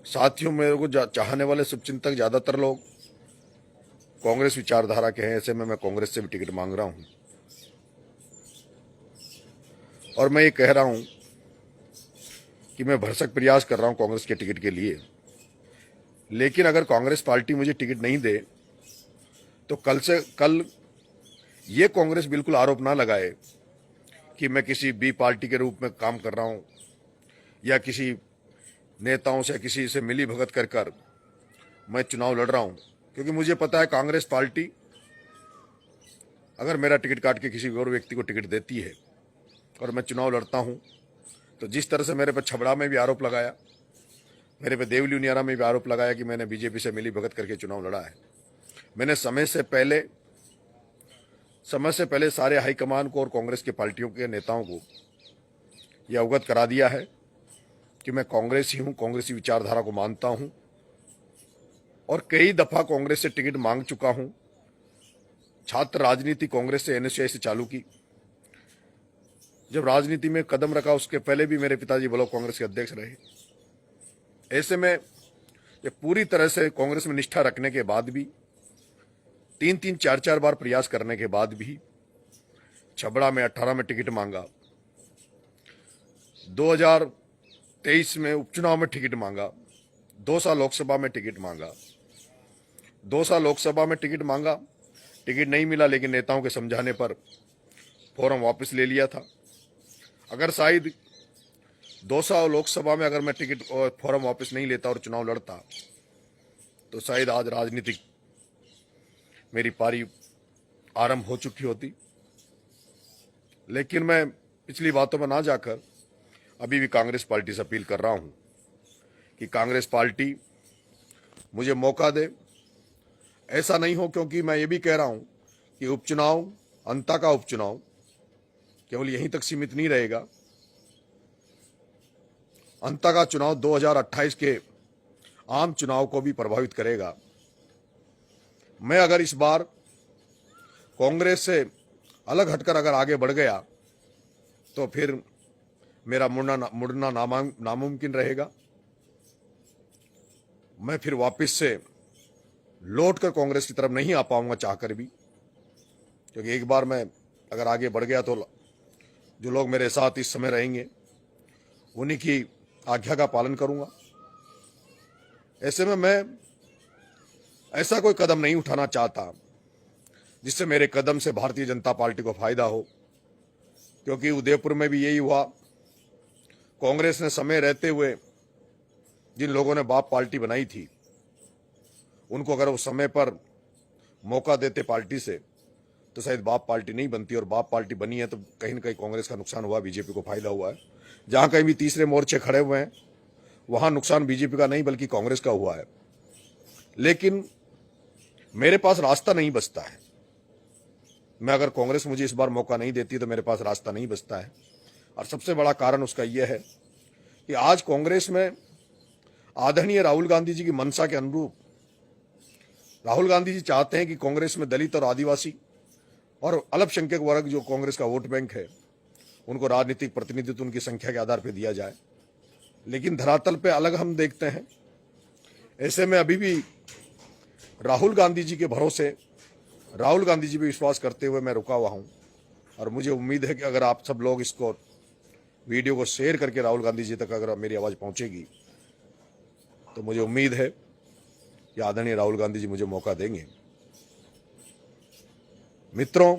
साथियों, मेरे को चाहने वाले शुभचिंतक ज़्यादातर लोग कांग्रेस विचारधारा के हैं। ऐसे में मैं कांग्रेस से भी टिकट मांग रहा हूं और मैं ये कह रहा हूं कि मैं भरसक प्रयास कर रहा हूं कांग्रेस के टिकट के लिए। लेकिन अगर कांग्रेस पार्टी मुझे टिकट नहीं दे तो कल से कल ये कांग्रेस बिल्कुल आरोप ना लगाए कि मैं किसी बी पार्टी के रूप में काम कर रहा हूं या किसी नेताओं से किसी से मिली भगत कर मैं चुनाव लड़ रहा हूं। क्योंकि मुझे पता है कांग्रेस पार्टी अगर मेरा टिकट काट के किसी और व्यक्ति को टिकट देती है और मैं चुनाव लड़ता हूं तो जिस तरह से मेरे पर छबड़ा में भी आरोप लगाया, मेरे पे देवली उनियारा में भी आरोप लगाया कि मैंने बीजेपी से मिली भगत करके चुनाव लड़ा है। मैंने समय से पहले सारे हाईकमान को और कांग्रेस के पार्टियों के नेताओं को यह अवगत करा दिया है कि मैं कांग्रेसी हूं, कांग्रेसी विचारधारा को मानता हूं और कई दफा कांग्रेस से टिकट मांग चुका हूं। छात्र राजनीति कांग्रेस से एनएसयूआई से चालू की। जब राजनीति में कदम रखा उसके पहले भी मेरे पिताजी ब्लॉक कांग्रेस के अध्यक्ष रहे। ऐसे में ये पूरी तरह से कांग्रेस में निष्ठा रखने के बाद भी 3-3, 4-4 बार प्रयास करने के बाद भी छबड़ा में 18 में टिकट मांगा, 2023 में उपचुनाव में टिकट मांगा, 2 साल लोकसभा में टिकट मांगा, 2 साल लोकसभा में टिकट मांगा, टिकट नहीं मिला। लेकिन नेताओं के समझाने पर फॉर्म वापस ले लिया था। अगर शायद 2 साल लोकसभा में अगर मैं टिकट और फॉर्म वापस नहीं लेता और चुनाव लड़ता तो शायद आज राजनीतिक मेरी पारी आरंभ हो चुकी होती। लेकिन मैं पिछली बातों में ना जाकर अभी भी कांग्रेस पार्टी से अपील कर रहा हूं कि कांग्रेस पार्टी मुझे मौका दे। ऐसा नहीं हो, क्योंकि मैं ये भी कह रहा हूं कि उपचुनाव, अंता का उपचुनाव केवल यहीं तक सीमित नहीं रहेगा। अंता का चुनाव 2028 के आम चुनाव को भी प्रभावित करेगा। मैं अगर इस बार कांग्रेस से अलग हटकर अगर आगे बढ़ गया तो फिर मेरा मुड़ना नामुमकिन रहेगा। मैं फिर वापस से लौटकर कांग्रेस की तरफ नहीं आ पाऊंगा चाहकर भी, क्योंकि एक बार मैं अगर आगे बढ़ गया तो जो लोग मेरे साथ इस समय रहेंगे उन्हीं की आज्ञा का पालन करूंगा। ऐसे में मैं ऐसा कोई कदम नहीं उठाना चाहता जिससे मेरे कदम से भारतीय जनता पार्टी को फायदा हो, क्योंकि उदयपुर में भी यही हुआ। कांग्रेस ने समय रहते हुए जिन लोगों ने बाप पार्टी बनाई थी उनको अगर वो समय पर मौका देते पार्टी से तो शायद बाप पार्टी नहीं बनती। और बाप पार्टी बनी है तो कहीं ना कहीं कांग्रेस का नुकसान हुआ, बीजेपी को फायदा हुआ है। जहां कहीं भी तीसरे मोर्चे खड़े हुए हैं वहां नुकसान बीजेपी का नहीं बल्कि कांग्रेस का हुआ है। लेकिन मेरे पास रास्ता नहीं बचता है। मैं अगर कांग्रेस मुझे इस बार मौका नहीं देती तो मेरे पास रास्ता नहीं बचता है। और सबसे बड़ा कारण उसका यह है कि आज कांग्रेस में आदरणीय राहुल गांधी जी की मंशा के अनुरूप राहुल गांधी जी चाहते हैं कि कांग्रेस में दलित और आदिवासी और अल्पसंख्यक वर्ग जो कांग्रेस का वोट बैंक है उनको राजनीतिक प्रतिनिधित्व उनकी संख्या के आधार पर दिया जाए। लेकिन धरातल पे अलग हम देखते हैं। ऐसे में अभी भी राहुल गांधी जी के भरोसे, राहुल गांधी जी पे विश्वास करते हुए मैं रुका हुआ हूं। और मुझे उम्मीद है कि अगर आप सब लोग इसको वीडियो को शेयर करके राहुल गांधी जी तक अगर मेरी आवाज पहुंचेगी तो मुझे उम्मीद है कि आदरणीय राहुल गांधी जी मुझे मौका देंगे। मित्रों,